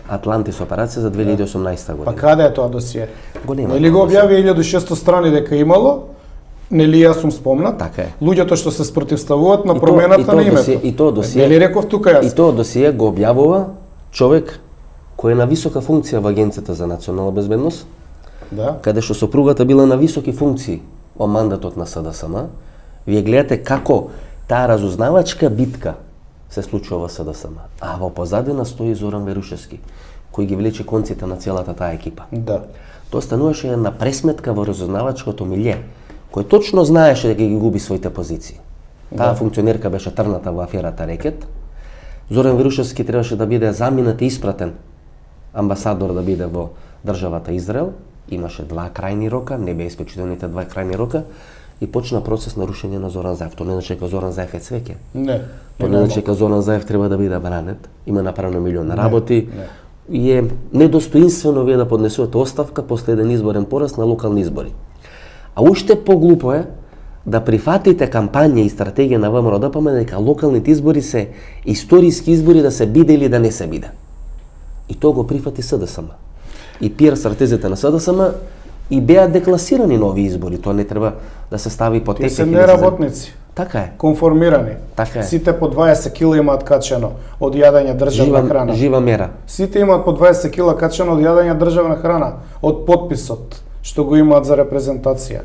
Атлантис операција за 2018 година. Па каде е тоа досие? Го нема. Нели го објави 1600 страни дека имало? Нели јас сум спомнат? Така е. Луѓето што се спротивставуваат на промената на името. И тоа досие. Нели реков тука јас? И тоа досие го објавува човек кој е на висока функција во Агенцијата за национална безбедност, Да. каде што сопругата била на високи функции во мандатот на СДСМ. Вие гледате како таа разузнавачка битка се случува во СДСМ. А во позадина стои Зоран Верушевски, кој ги влече конците на целата таа екипа. Да. Тоа стануваше една пресметка во разузнавачкото милје, кој точно знаеше дека ги губи своите позиции. Таа функционерка беше трната во аферата Рекет. Зоран Верушевски требаше да биде заминат и испратен амбасадор да биде во државата Израел. Имаше два крајни рока, не беа испечителните два крајни рока и почна процес на рушење на Зоран Заев. Тоа не значи дека Зоран Заев е цвеќе. Не. Тоа не значи дека Зоран Заев треба да биде бранет. Има направено милиони работи. не. И е недостоинствено вие да поднесувате оставка после еден изборен пораз на локални избори. А уште поглупо е да прифатите кампања и стратегија на ВМРО-ДПМ дека локалните избори се историски избори да се биде или да не се биде. И тоа го прифати СДСМ. И пиар стратезите на СДСМ и беа декласирани нови избори. Тоа не треба да се стави под Тие тепих. се неработници. Така е. Конформирани. Така е. Сите по 20 кила имаат качено од јадење државна храна. Жива мера. Сите имаат по 20 кила качено од јадење државна храна, од подписот што го имаат за репрезентација.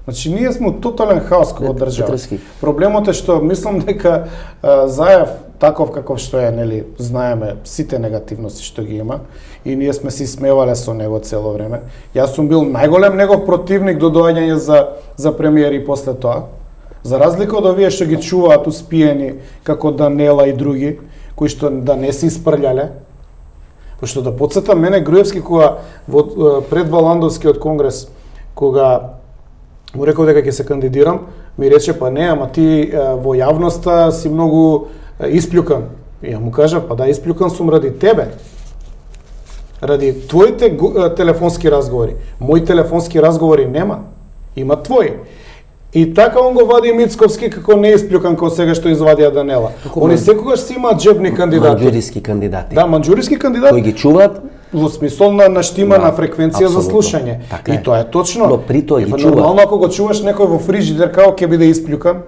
Значи ние сме у тотален хаос како држава. Петровски. Проблемот е што мислам дека Заев таков каков што е, нели, знаеме сите негативности што ги има и ние сме се смевале со него цело време. Јас сум бил најголем негов противник до доаѓање за премиер и после тоа. За разлика од овие што ги чуваат успиени како Данела и други, кои што да не се испрљале. Пошто да подсетам, мене Груевски кога во пред Валандовскиот конгрес, кога му реков дека ќе се кандидирам, ми рече па не, ама ти во јавноста си многу испљукан. И ја му кажав, па да, испљукан сум ради тебе. Ради твоите телефонски разговори. Мои телефонски разговори нема. Има твои. И така он го вади Мицковски како не испљукан како сега што извадија Данела. Они секогаш си имаат джебни кандидати. Манџуриски кандидати. Да, манџуриски кандидати. Кои ги чуваат Во смисол на штима на фреквенција за слушање. Така е. И тоа е точно. Но при тоа ги чуваат. Нормално ако го чуваш некој во фрижидер како ќе биде испљукан.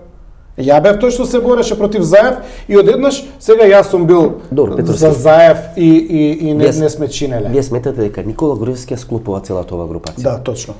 Ја бев тој што се бореше против Заев и одеднаш сега јас сум бил за Заев и не сме чинеле. Вие сметате дека Никола Груевски ја склопува целата ова групација? Да, точно.